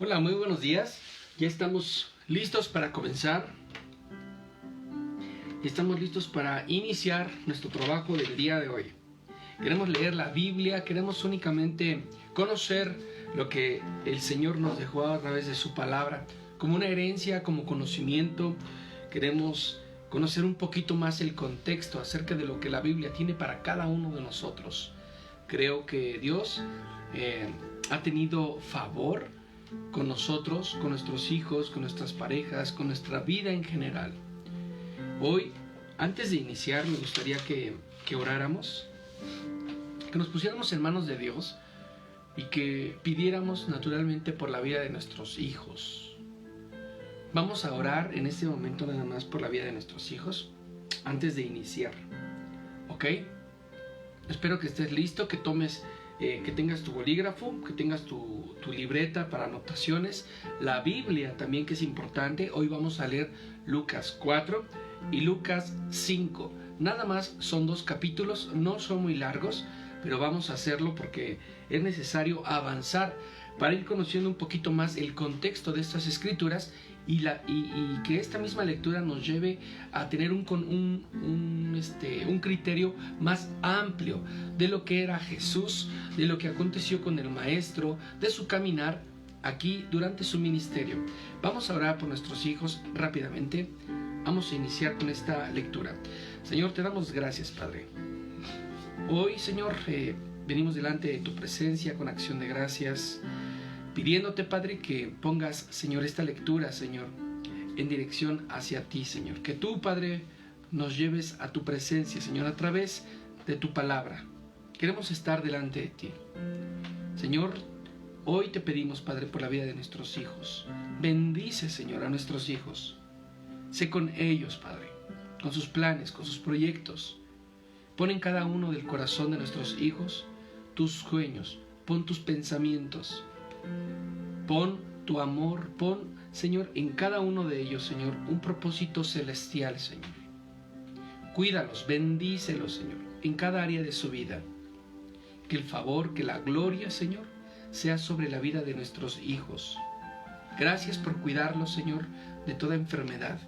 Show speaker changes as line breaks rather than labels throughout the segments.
Hola, muy buenos días. Ya estamos listos para comenzar. Estamos listos para iniciar nuestro trabajo del día de hoy. Queremos leer la Biblia, queremos únicamente conocer lo que el Señor nos dejó a través de su palabra, como una herencia, como conocimiento. Queremos conocer un poquito más el contexto acerca de lo que la Biblia tiene para cada uno de nosotros. Creo que Dios ha tenido favor con nosotros, con nuestros hijos, con nuestras parejas, con nuestra vida en general. Hoy, antes de iniciar, me gustaría que oráramos, que nos pusiéramos en manos de Dios y que pidiéramos naturalmente por la vida de nuestros hijos. Vamos a orar en este momento nada más por la vida de nuestros hijos antes de iniciar, ¿ok? Espero que estés listo, que tomes, que tengas tu bolígrafo, que tengas tu libreta para anotaciones, la Biblia también, que es importante. Hoy vamos a leer Lucas 4 y Lucas 5. Nada más son 2 capítulos, no son muy largos, pero vamos a hacerlo porque es necesario avanzar para ir conociendo un poquito más el contexto de estas escrituras y que esta misma lectura nos lleve a tener un criterio más amplio de lo que era Jesús, de lo que aconteció con el Maestro, de su caminar aquí durante su ministerio. Vamos a orar por nuestros hijos rápidamente. Vamos a iniciar con esta lectura. Señor, te damos gracias, Padre. Hoy, Señor, venimos delante de tu presencia con acción de gracias, pidiéndote, Padre, que pongas, Señor, esta lectura, Señor, en dirección hacia ti, Señor. Que tú, Padre, nos lleves a tu presencia, Señor, a través de tu palabra. Queremos estar delante de ti. Señor, hoy te pedimos, Padre, por la vida de nuestros hijos. Bendice, Señor, a nuestros hijos. Sé con ellos, Padre, con sus planes, con sus proyectos. Pon en cada uno del corazón de nuestros hijos tus sueños, pon tus pensamientos, pon tu amor, pon, Señor, en cada uno de ellos, Señor, un propósito celestial, Señor. Cuídalos, bendícelos, Señor, en cada área de su vida. Que el favor, que la gloria, Señor, sea sobre la vida de nuestros hijos. Gracias por cuidarlos, Señor, de toda enfermedad,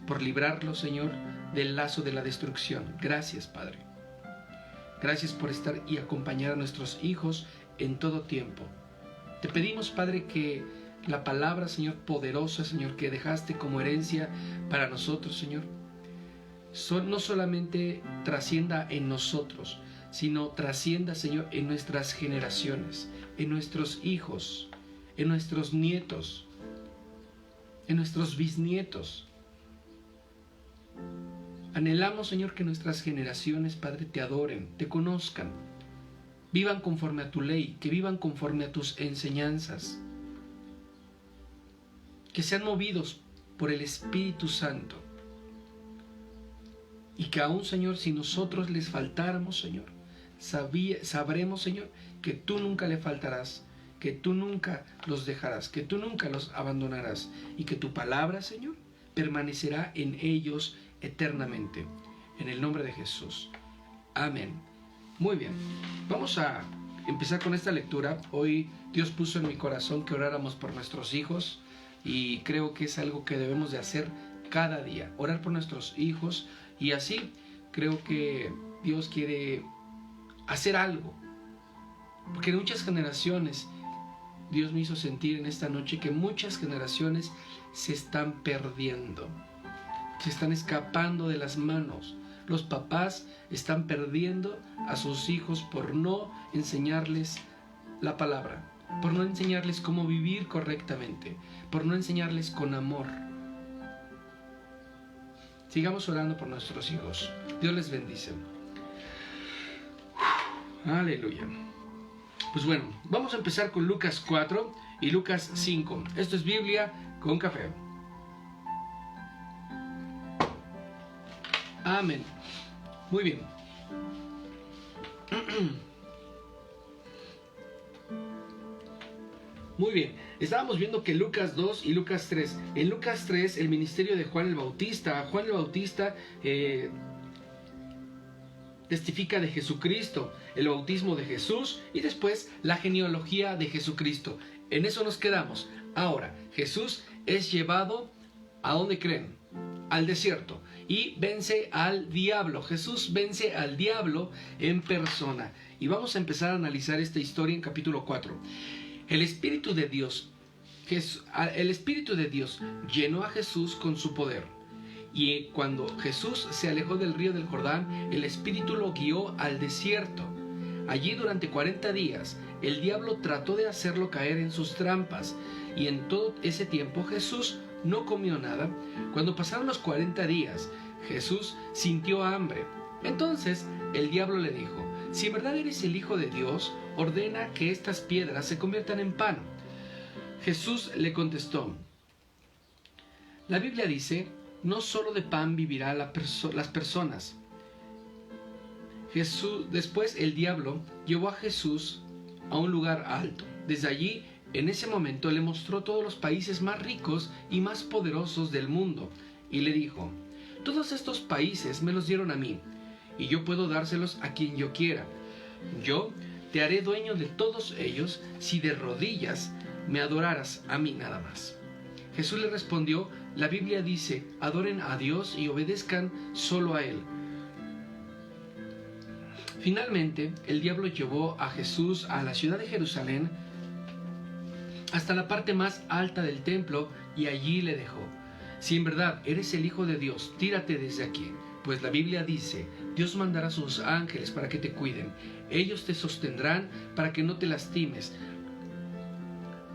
por librarlos, Señor, del lazo de la destrucción. Gracias, Padre. Gracias por estar y acompañar a nuestros hijos en todo tiempo. Te pedimos, Padre, que la palabra, Señor, poderosa, Señor, que dejaste como herencia para nosotros, Señor, no solamente trascienda en nosotros, sino trascienda, Señor, en nuestras generaciones, en nuestros hijos, en nuestros nietos, en nuestros bisnietos. Anhelamos, Señor, que nuestras generaciones, Padre, te adoren, te conozcan, vivan conforme a tu ley, que vivan conforme a tus enseñanzas, que sean movidos por el Espíritu Santo, y que aún, Señor, si nosotros les faltáramos, Señor, sabremos, Señor, que tú nunca le faltarás, que tú nunca los dejarás, que tú nunca los abandonarás, y que tu palabra, Señor, permanecerá en ellos eternamente. En el nombre de Jesús. Amén. Muy bien, vamos a empezar con esta lectura. Hoy Dios puso en mi corazón que oráramos por nuestros hijos y creo que es algo que debemos de hacer cada día, orar por nuestros hijos, y así creo que Dios quiere hacer algo, porque en muchas generaciones, Dios me hizo sentir en esta noche que muchas generaciones se están perdiendo, se están escapando de las manos. Los papás están perdiendo a sus hijos por no enseñarles la palabra, por no enseñarles cómo vivir correctamente, por no enseñarles con amor. Sigamos orando por nuestros hijos. Dios les bendice. Aleluya. Pues bueno, vamos a empezar con Lucas 4 y Lucas 5. Esto es Biblia con café. Amén. Muy bien. Muy bien. Estábamos viendo que Lucas 2 y Lucas 3. En Lucas 3, el ministerio de Juan el Bautista. Juan el Bautista testifica de Jesucristo, el bautismo de Jesús y después la genealogía de Jesucristo. En eso nos quedamos. Ahora, Jesús es llevado, ¿a dónde creen? Al desierto. Y vence al diablo. Jesús vence al diablo en persona. Y vamos a empezar a analizar esta historia en capítulo 4. El Espíritu de Dios llenó a Jesús con su poder. Y cuando Jesús se alejó del río del Jordán, el Espíritu lo guió al desierto. Allí durante 40 días, el diablo trató de hacerlo caer en sus trampas. Y en todo ese tiempo Jesús no comió nada. Cuando pasaron los 40 días, Jesús sintió hambre. Entonces el diablo le dijo: si en verdad eres el Hijo de Dios, ordena que estas piedras se conviertan en pan. Jesús le contestó: la Biblia dice, no solo de pan vivirán las personas. Después el diablo llevó a Jesús a un lugar alto. Desde allí, en ese momento, le mostró todos los países más ricos y más poderosos del mundo, y le dijo: todos estos países me los dieron a mí, y yo puedo dárselos a quien yo quiera. Yo te haré dueño de todos ellos si de rodillas me adoraras a mí nada más. Jesús le respondió: la Biblia dice, adoren a Dios y obedezcan solo a Él. Finalmente, el diablo llevó a Jesús a la ciudad de Jerusalén hasta la parte más alta del templo y allí le dejó: si en verdad eres el Hijo de Dios, tírate desde aquí, pues la Biblia dice, Dios mandará a sus ángeles para que te cuiden. Ellos te sostendrán para que no te lastimes,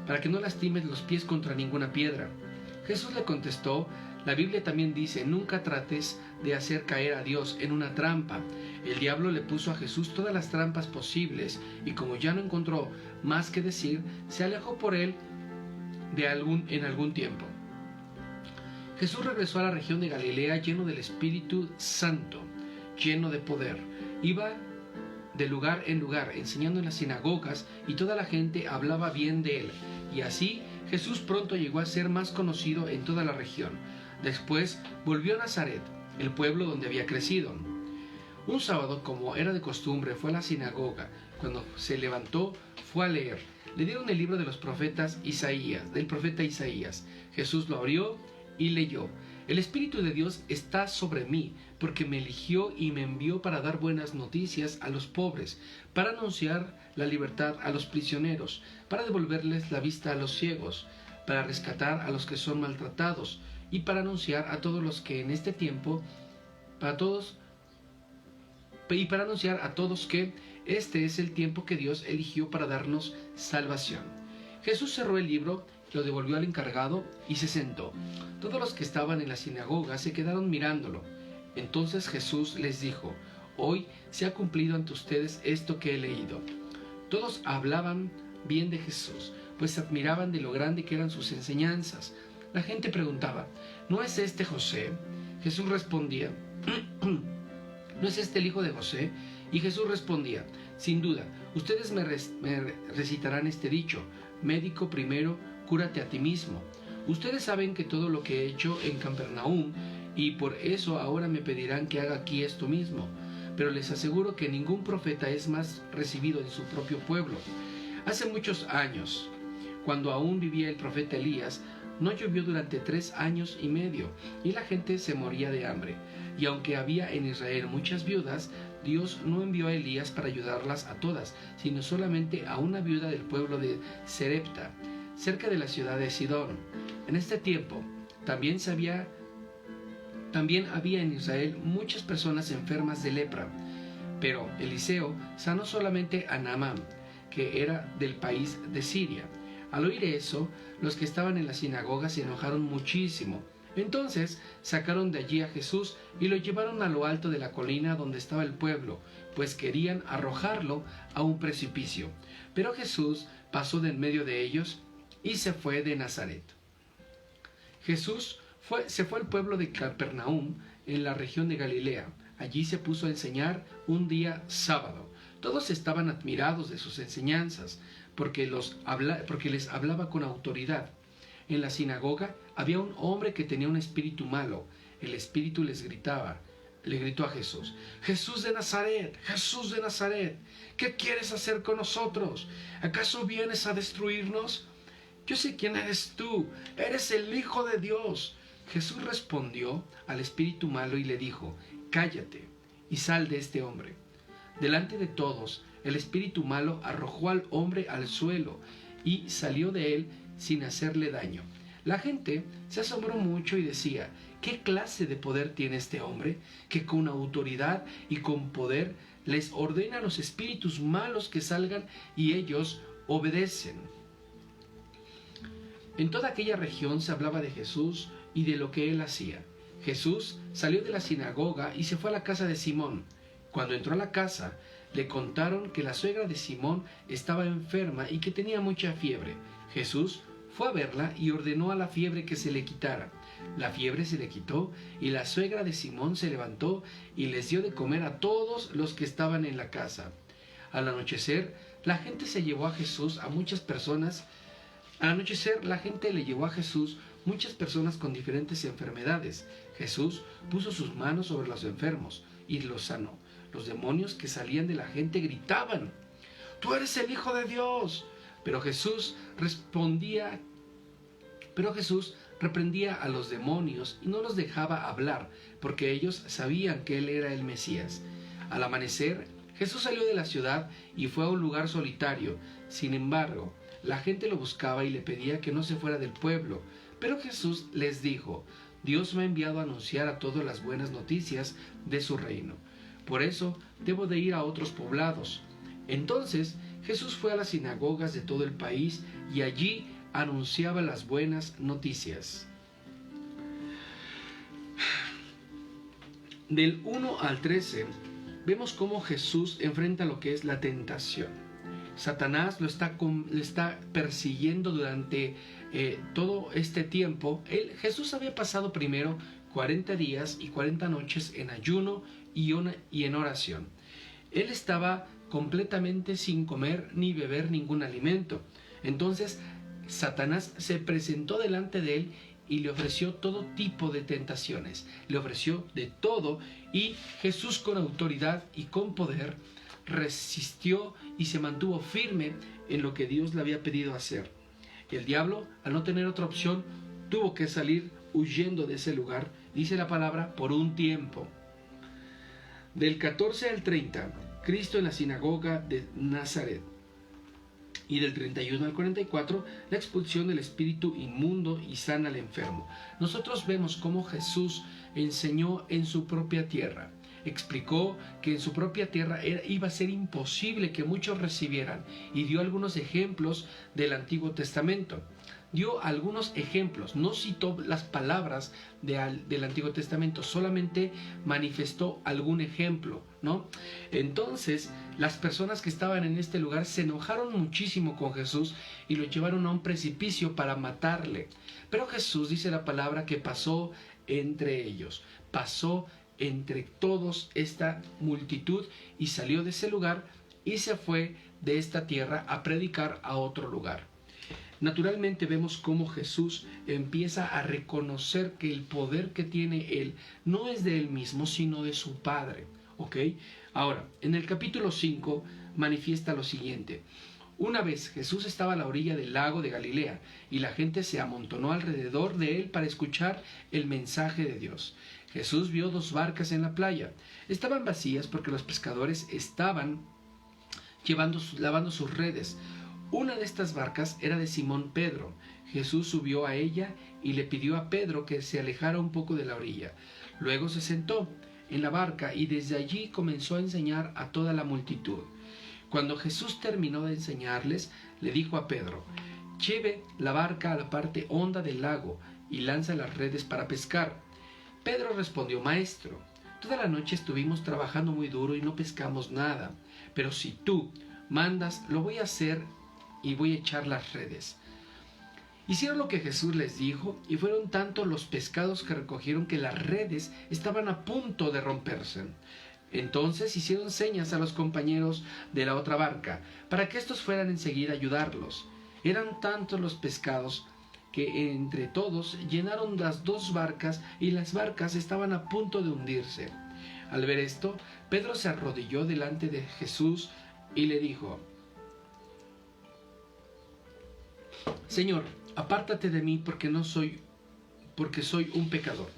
para que no lastimes los pies contra ninguna piedra. Jesús le contestó: la Biblia también dice, nunca trates de hacer caer a Dios en una trampa. El diablo le puso a Jesús todas las trampas posibles, y como ya no encontró más que decir, se alejó por él en algún tiempo. Jesús regresó a la región de Galilea lleno del Espíritu Santo, lleno de poder. Iba de lugar en lugar, enseñando en las sinagogas, y toda la gente hablaba bien de él. Y así Jesús pronto llegó a ser más conocido en toda la región. Después volvió a Nazaret, el pueblo donde había crecido. Un sábado, como era de costumbre, fue a la sinagoga. Cuando se levantó, fue a leer. Le dieron el libro de los profetas del profeta Isaías. Jesús lo abrió y leyó: el Espíritu de Dios está sobre mí, porque me eligió y me envió para dar buenas noticias a los pobres, para anunciar la libertad a los prisioneros, para devolverles la vista a los ciegos, para rescatar a los que son maltratados, y para anunciar a todos los que en este tiempo, para anunciar a todos que este es el tiempo que Dios eligió para darnos salvación. Jesús cerró el libro, lo devolvió al encargado y se sentó. Todos los que estaban en la sinagoga se quedaron mirándolo. Entonces Jesús les dijo: hoy se ha cumplido ante ustedes esto que he leído. Todos hablaban bien de Jesús, pues se admiraban de lo grande que eran sus enseñanzas. La gente preguntaba: ¿no es este José? Jesús respondía: ¿no es este el hijo de José? Y Jesús respondía: sin duda, ustedes me recitarán este dicho: médico primero, cúrate a ti mismo. Ustedes saben que todo lo que he hecho en Capernaum, y por eso ahora me pedirán que haga aquí esto mismo. Pero les aseguro que ningún profeta es más recibido en su propio pueblo. Hace muchos años, cuando aún vivía el profeta Elías, no llovió durante 3 años y medio, y la gente se moría de hambre. Y aunque había en Israel muchas viudas, Dios no envió a Elías para ayudarlas a todas, sino solamente a una viuda del pueblo de Serepta, cerca de la ciudad de Sidón. En este tiempo, también había en Israel muchas personas enfermas de lepra. Pero Eliseo sanó solamente a Naamán, que era del país de Siria. Al oír eso, los que estaban en la sinagoga se enojaron muchísimo. Entonces sacaron de allí a Jesús y lo llevaron a lo alto de la colina donde estaba el pueblo, pues querían arrojarlo a un precipicio. Pero Jesús pasó de en medio de ellos y se fue de Nazaret. Jesús se fue al pueblo de Capernaum, en la región de Galilea. Allí se puso a enseñar un día sábado. Todos estaban admirados de sus enseñanzas, porque les hablaba con autoridad. En la sinagoga había un hombre que tenía un espíritu malo. El espíritu le gritó a Jesús: Jesús de Nazaret, ¿qué quieres hacer con nosotros? ¿Acaso vienes a destruirnos? yo sé quién eres tú, eres el Hijo de Dios. Jesús respondió al espíritu malo y le dijo, cállate y sal de este hombre. Delante de todos, el espíritu malo arrojó al hombre al suelo y salió de él sin hacerle daño. La gente se asombró mucho y decía, ¿qué clase de poder tiene este hombre que con autoridad y con poder les ordena a los espíritus malos que salgan y ellos obedecen? En toda aquella región se hablaba de Jesús y de lo que él hacía. Jesús salió de la sinagoga y se fue a la casa de Simón. Cuando entró a la casa, le contaron que la suegra de Simón estaba enferma y que tenía mucha fiebre. Jesús fue a verla y ordenó a la fiebre que se le quitara. La fiebre se le quitó y la suegra de Simón se levantó y les dio de comer a todos los que estaban en la casa. Al anochecer, la gente le llevó a Jesús muchas personas con diferentes enfermedades. Jesús puso sus manos sobre los enfermos y los sanó. Los demonios que salían de la gente gritaban, ¡tú eres el Hijo de Dios! Pero Jesús reprendía a los demonios y no los dejaba hablar, porque ellos sabían que él era el Mesías. Al amanecer, Jesús salió de la ciudad y fue a un lugar solitario. Sin embargo, la gente lo buscaba y le pedía que no se fuera del pueblo. Pero Jesús les dijo, Dios me ha enviado a anunciar a todos las buenas noticias de su reino. Por eso debo de ir a otros poblados. Entonces Jesús fue a las sinagogas de todo el país y allí anunciaba las buenas noticias. Del 1 al 13 vemos cómo Jesús enfrenta lo que es la tentación. Satanás lo está persiguiendo durante todo este tiempo. Jesús había pasado primero 40 días y 40 noches en ayuno y en oración. Él estaba completamente sin comer ni beber ningún alimento. Entonces Satanás se presentó delante de él y le ofreció todo tipo de tentaciones. Le ofreció de todo y Jesús, con autoridad y con poder, resistió y se mantuvo firme en lo que Dios le había pedido hacer. Y el diablo, al no tener otra opción, tuvo que salir huyendo de ese lugar, dice la palabra, por un tiempo. Del 14 al 30, Cristo en la sinagoga de Nazaret. Y del 31 al 44, la expulsión del espíritu inmundo y sana al enfermo. Nosotros vemos cómo Jesús enseñó en su propia tierra. Explicó que en su propia tierra iba a ser imposible que muchos recibieran y dio algunos ejemplos del Antiguo Testamento. Dio algunos ejemplos, no citó las palabras del Antiguo Testamento, solamente manifestó algún ejemplo, ¿no? Entonces, las personas que estaban en este lugar se enojaron muchísimo con Jesús y lo llevaron a un precipicio para matarle. Pero Jesús, dice la palabra, que pasó entre ellos, pasó entre todos esta multitud y salió de ese lugar y se fue de esta tierra a predicar a otro lugar. Naturalmente vemos cómo Jesús empieza a reconocer que el poder que tiene Él no es de Él mismo, sino de su Padre. ¿Ok? Ahora, en el capítulo 5 manifiesta lo siguiente. Una vez Jesús estaba a la orilla del lago de Galilea y la gente se amontonó alrededor de Él para escuchar el mensaje de Dios. Jesús vio 2 barcas en la playa. Estaban vacías porque los pescadores estaban lavando sus redes. Una de estas barcas era de Simón Pedro. Jesús subió a ella y le pidió a Pedro que se alejara un poco de la orilla. Luego se sentó en la barca y desde allí comenzó a enseñar a toda la multitud. Cuando Jesús terminó de enseñarles, le dijo a Pedro, «Lleve la barca a la parte honda del lago y lanza las redes para pescar». Pedro respondió, «Maestro, toda la noche estuvimos trabajando muy duro y no pescamos nada, pero si tú mandas, lo voy a hacer y voy a echar las redes». Hicieron lo que Jesús les dijo y fueron tantos los pescados que recogieron que las redes estaban a punto de romperse. Entonces hicieron señas a los compañeros de la otra barca para que estos fueran enseguida a ayudarlos. Eran tantos los pescados que entre todos llenaron las 2 barcas y las barcas estaban a punto de hundirse. Al ver esto, Pedro se arrodilló delante de Jesús y le dijo, «Señor, apártate de mí porque soy un pecador.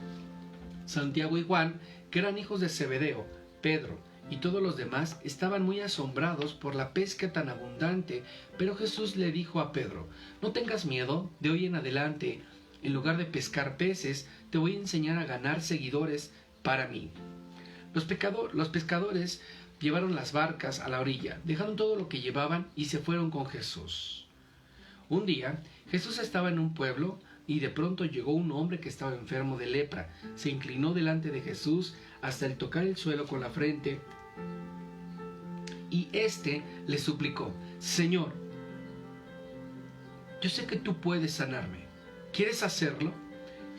Santiago y Juan, que eran hijos de Zebedeo, Pedro y todos los demás, estaban muy asombrados por la pesca tan abundante, pero Jesús le dijo a Pedro: no tengas miedo, de hoy en adelante, en lugar de pescar peces, te voy a enseñar a ganar seguidores para mí. Los pescadores llevaron las barcas a la orilla, dejaron todo lo que llevaban y se fueron con Jesús. Un día, Jesús estaba en un pueblo y de pronto llegó un hombre que estaba enfermo de lepra. Se inclinó delante de Jesús hasta el tocar el suelo con la frente y éste le suplicó: Señor, yo sé que tú puedes sanarme. ¿Quieres hacerlo?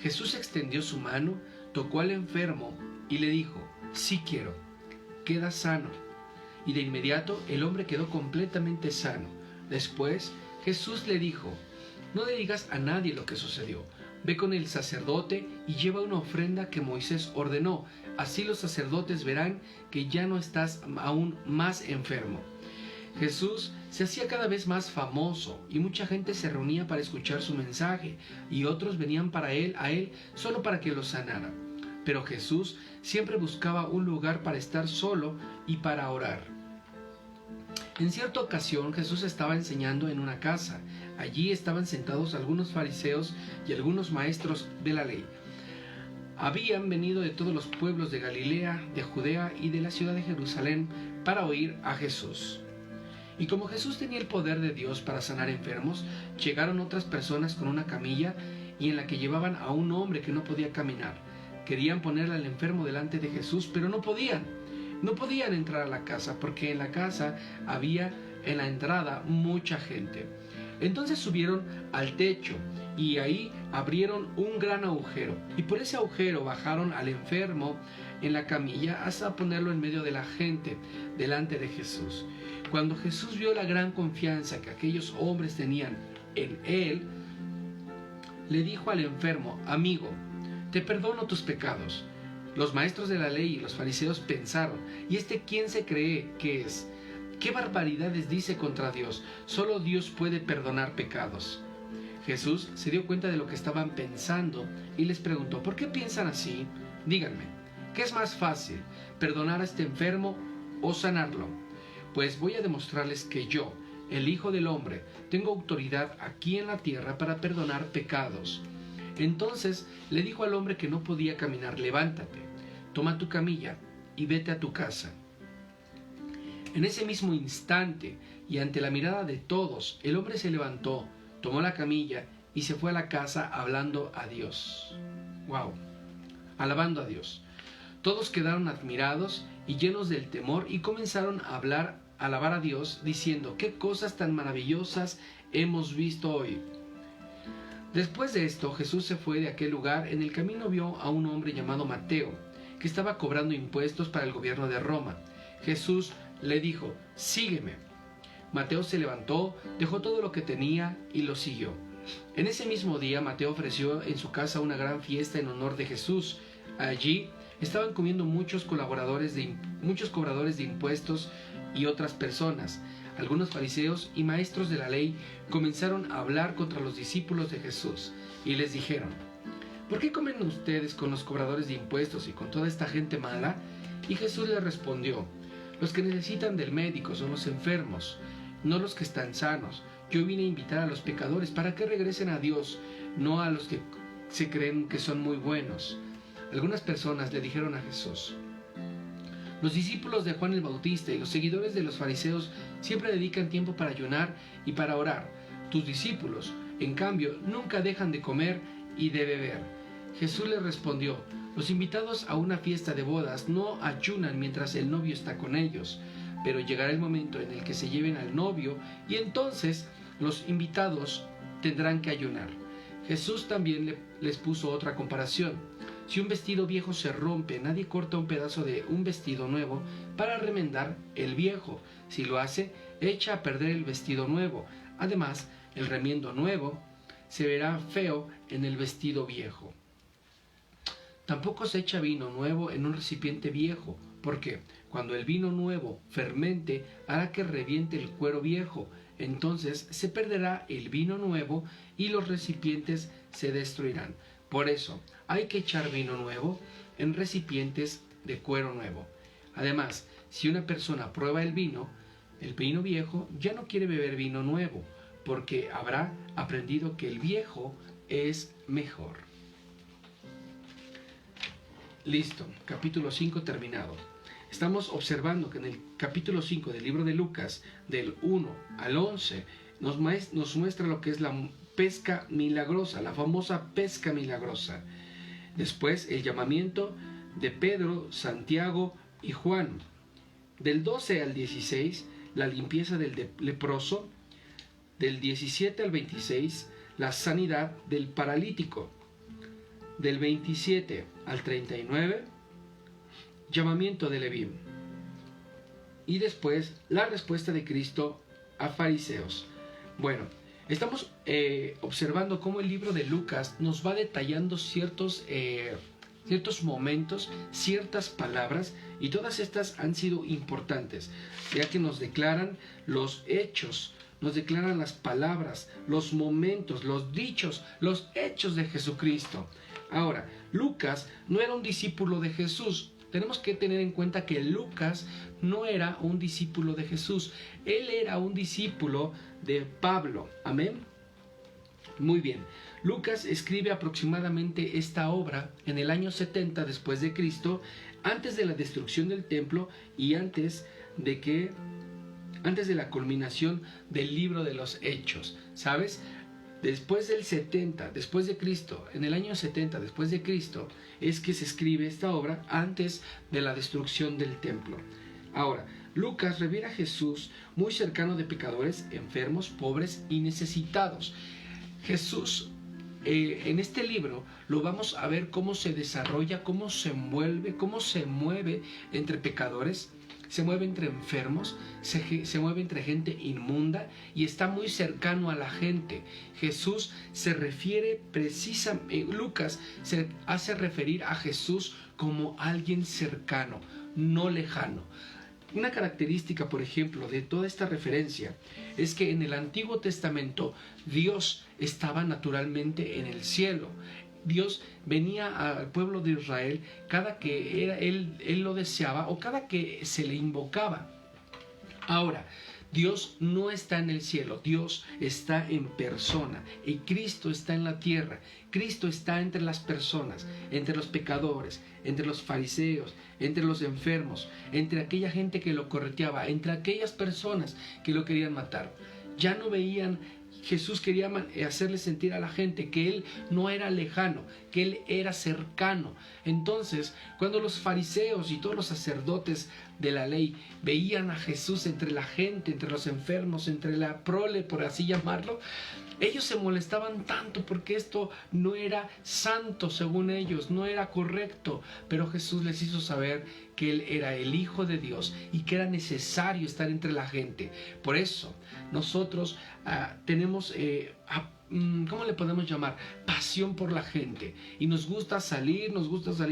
Jesús extendió su mano, tocó al enfermo y le dijo: sí quiero, queda sano. Y de inmediato el hombre quedó completamente sano. Después Jesús le dijo: no le digas a nadie lo que sucedió. Ve con el sacerdote y lleva una ofrenda que Moisés ordenó. Así los sacerdotes verán que ya no estás aún más enfermo. Jesús se hacía cada vez más famoso y mucha gente se reunía para escuchar su mensaje y otros venían a él solo para que los sanara. Pero Jesús siempre buscaba un lugar para estar solo y para orar. En cierta ocasión Jesús estaba enseñando en una casa. Allí estaban sentados algunos fariseos y algunos maestros de la ley. Habían venido de todos los pueblos de Galilea, de Judea y de la ciudad de Jerusalén para oír a Jesús. Y como Jesús tenía el poder de Dios para sanar enfermos, llegaron otras personas con una camilla y en la que llevaban a un hombre que no podía caminar. Querían ponerle al enfermo delante de Jesús, pero no podían. No podían entrar a la casa porque en la casa había en la entrada mucha gente. Entonces subieron al techo y ahí abrieron un gran agujero. Y por ese agujero bajaron al enfermo en la camilla hasta ponerlo en medio de la gente delante de Jesús. Cuando Jesús vio la gran confianza que aquellos hombres tenían en él, le dijo al enfermo: amigo, te perdono tus pecados. Los maestros de la ley y los fariseos pensaron: ¿y quién se cree que es? ¿Qué barbaridades dice contra Dios? Solo Dios puede perdonar pecados. Jesús se dio cuenta de lo que estaban pensando y les preguntó: ¿por qué piensan así? Díganme, ¿qué es más fácil, perdonar a este enfermo o sanarlo? Pues voy a demostrarles que yo, el Hijo del Hombre, tengo autoridad aquí en la tierra para perdonar pecados. Entonces le dijo al hombre que no podía caminar: levántate, toma tu camilla y vete a tu casa. En ese mismo instante, y ante la mirada de todos, el hombre se levantó, tomó la camilla y se fue a la casa hablando a Dios. ¡Wow! Alabando a Dios. Todos quedaron admirados y llenos del temor y comenzaron a alabar a Dios, diciendo: ¡qué cosas tan maravillosas hemos visto hoy! Después de esto, Jesús se fue de aquel lugar. En el camino vio a un hombre llamado Mateo, que estaba cobrando impuestos para el gobierno de Roma. Jesús le dijo: sígueme. Mateo se levantó, dejó todo lo que tenía y lo siguió. En ese mismo día, Mateo ofreció en su casa una gran fiesta en honor de Jesús. Allí estaban comiendo muchos cobradores de impuestos y otras personas. Algunos fariseos y maestros de la ley comenzaron a hablar contra los discípulos de Jesús y les dijeron: ¿por qué comen ustedes con los cobradores de impuestos y con toda esta gente mala? Y Jesús les respondió: los que necesitan del médico son los enfermos, no los que están sanos. Yo vine a invitar a los pecadores para que regresen a Dios, no a los que se creen que son muy buenos. Algunas personas le dijeron a Jesús: los discípulos de Juan el Bautista y los seguidores de los fariseos siempre dedican tiempo para ayunar y para orar. Tus discípulos, en cambio, nunca dejan de comer y de beber. Jesús les respondió: los invitados a una fiesta de bodas no ayunan mientras el novio está con ellos, pero llegará el momento en el que se lleven al novio y entonces los invitados tendrán que ayunar. Jesús también les puso otra comparación. Si un vestido viejo se rompe, nadie corta un pedazo de un vestido nuevo para remendar el viejo. Si lo hace, echa a perder el vestido nuevo. Además, el remiendo nuevo se verá feo en el vestido viejo. Tampoco se echa vino nuevo en un recipiente viejo, porque cuando el vino nuevo fermente, hará que reviente el cuero viejo. entonces se perderá el vino nuevo y los recipientes se destruirán. Por eso hay que echar vino nuevo en recipientes de cuero nuevo. Además, si una persona prueba el vino viejo, ya no quiere beber vino nuevo, porque habrá aprendido que el viejo es mejor. Listo, capítulo 5 terminado. Estamos observando que en el capítulo 5 del libro de Lucas, del 1 al 11, nos muestra lo que es la pesca milagrosa, la famosa pesca milagrosa. Después, el llamamiento de Pedro, Santiago y Juan. Del 12 al 16, la limpieza del leproso. Del 17 al 26, la sanidad del paralítico. Del 27 al 39, llamamiento de Leví. Y después, la respuesta de Cristo a fariseos. Bueno, estamos observando cómo el libro de Lucas nos va detallando ciertos momentos, ciertas palabras, y todas estas han sido importantes, ya que nos declaran los hechos, nos declaran las palabras, los momentos, los dichos, los hechos de Jesucristo. Ahora, Lucas no era un discípulo de Jesús. Tenemos que tener en cuenta que Lucas no era un discípulo de Jesús. Él era un discípulo de Pablo. Amén. Muy bien. Lucas escribe aproximadamente esta obra en el año 70 después de Cristo, antes de la destrucción del templo y antes de la culminación del libro de los Hechos. ¿Sabes? Después del 70, después de Cristo, en el año 70 después de Cristo, es que se escribe esta obra antes de la destrucción del templo. Ahora, Lucas revela a Jesús muy cercano de pecadores, enfermos, pobres y necesitados. Jesús, en este libro, lo vamos a ver cómo se desarrolla, cómo se envuelve, cómo se mueve entre pecadores, se mueve entre enfermos, se mueve entre gente inmunda y está muy cercano a la gente. Jesús se refiere Lucas se hace referir a Jesús como alguien cercano, no lejano. Una característica, por ejemplo, de toda esta referencia es que en el Antiguo Testamento Dios estaba naturalmente en el cielo. Dios venía al pueblo de Israel cada que él lo deseaba o cada que se le invocaba. Ahora, Dios no está en el cielo, Dios está en persona y Cristo está en la tierra. Cristo está entre las personas, entre los pecadores, entre los fariseos, entre los enfermos, entre aquella gente que lo correteaba, entre aquellas personas que lo querían matar. Ya no veían. Jesús quería hacerle sentir a la gente que Él no era lejano, que Él era cercano. Entonces, cuando los fariseos y todos los sacerdotes de la ley veían a Jesús entre la gente, entre los enfermos, entre la prole, por así llamarlo, ellos se molestaban tanto porque esto no era santo según ellos, no era correcto. Pero Jesús les hizo saber que Él era el Hijo de Dios y que era necesario estar entre la gente. Por eso nosotros tenemos, ¿cómo le podemos llamar? Pasión por la gente. Y nos gusta salir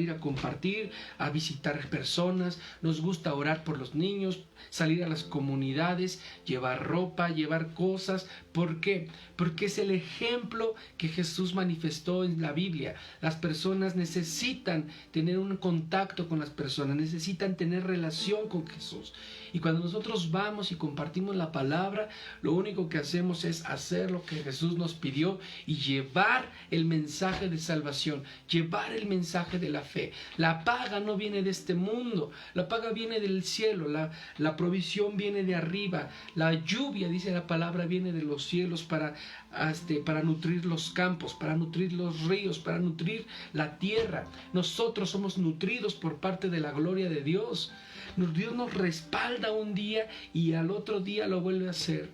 a compartir, a visitar personas, nos gusta orar por los niños, salir a las comunidades, llevar ropa, llevar cosas. ¿Por qué? Porque es el ejemplo que Jesús manifestó en la Biblia. Las personas necesitan tener un contacto con las personas, necesitan tener relación con Jesús. Y cuando nosotros vamos y compartimos la palabra, lo único que hacemos es hacer lo que Jesús nos pidió y llevar el mensaje de salvación, llevar el mensaje de la fe. La paga no viene de este mundo, la paga viene del cielo, la provisión viene de arriba, la lluvia, dice la palabra, viene de los cielos para nutrir los campos, para nutrir los ríos, para nutrir la tierra. Nosotros somos nutridos por parte de la gloria de Dios. Dios nos respalda un día y al otro día lo vuelve a hacer.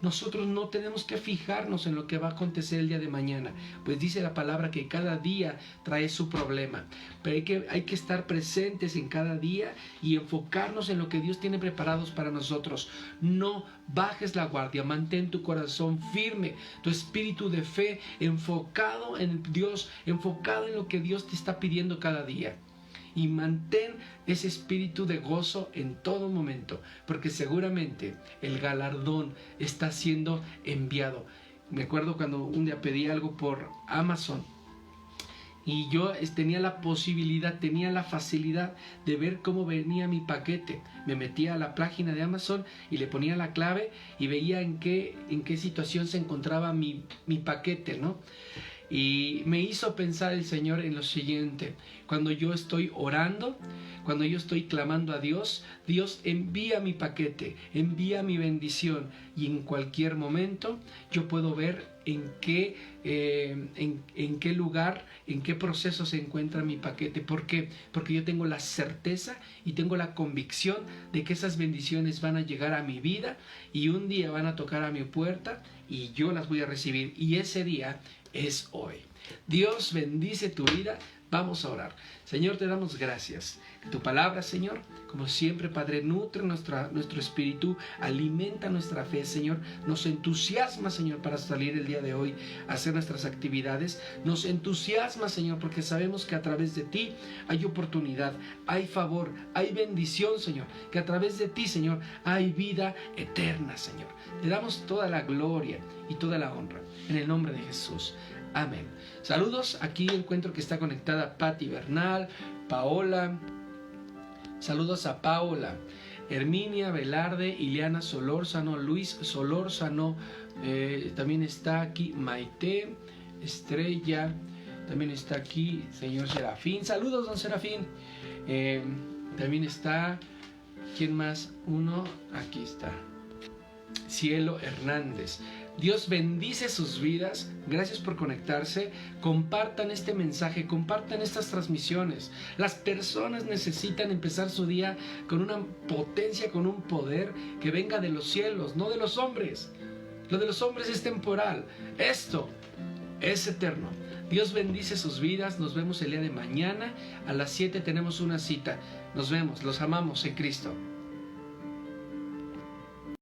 Nosotros no tenemos que fijarnos en lo que va a acontecer el día de mañana, pues dice la palabra que cada día trae su problema. Pero hay que estar presentes en cada día y enfocarnos en lo que Dios tiene preparados para nosotros. No bajes la guardia, mantén tu corazón firme, tu espíritu de fe enfocado en Dios, enfocado en lo que Dios te está pidiendo cada día. y mantén ese espíritu de gozo en todo momento, porque seguramente el galardón está siendo enviado. Me acuerdo cuando un día pedí algo por Amazon y yo tenía la posibilidad, tenía la facilidad de ver cómo venía mi paquete. Me metía a la página de Amazon y le ponía la clave y veía en qué situación se encontraba mi paquete, ¿no? Y me hizo pensar el Señor en lo siguiente: cuando yo estoy orando, cuando yo estoy clamando a Dios, Dios envía mi paquete, envía mi bendición, y en cualquier momento yo puedo ver en qué lugar, en qué proceso se encuentra mi paquete. ¿Por qué? Porque yo tengo la certeza y tengo la convicción de que esas bendiciones van a llegar a mi vida y un día van a tocar a mi puerta y yo las voy a recibir, y ese día es hoy. Dios bendice tu vida. Vamos a orar. Señor, te damos gracias. Que tu palabra, Señor, como siempre, Padre, nutre nuestro espíritu, alimenta nuestra fe, Señor. Nos entusiasma, Señor, para salir el día de hoy a hacer nuestras actividades. Nos entusiasma, Señor, porque sabemos que a través de ti hay oportunidad, hay favor, hay bendición, Señor. Que a través de ti, Señor, hay vida eterna, Señor. Te damos toda la gloria y toda la honra. En el nombre de Jesús. Amén. Saludos. Aquí encuentro que está conectada Patti Bernal, Paola. Saludos a Paola, Herminia Velarde, Ileana Solórzano, Luis Solórzano. También está aquí Maite, Estrella. También está aquí señor Serafín. Saludos, don Serafín. También está, ¿quién más? Uno, aquí está, Cielo Hernández. Dios bendice sus vidas. Gracias por conectarse. Compartan este mensaje, compartan estas transmisiones. Las personas necesitan empezar su día con una potencia, con un poder que venga de los cielos, no de los hombres. Lo de los hombres es temporal. Esto es eterno. Dios bendice sus vidas. Nos vemos el día de mañana. A las 7 tenemos una cita. Nos vemos. Los amamos en Cristo.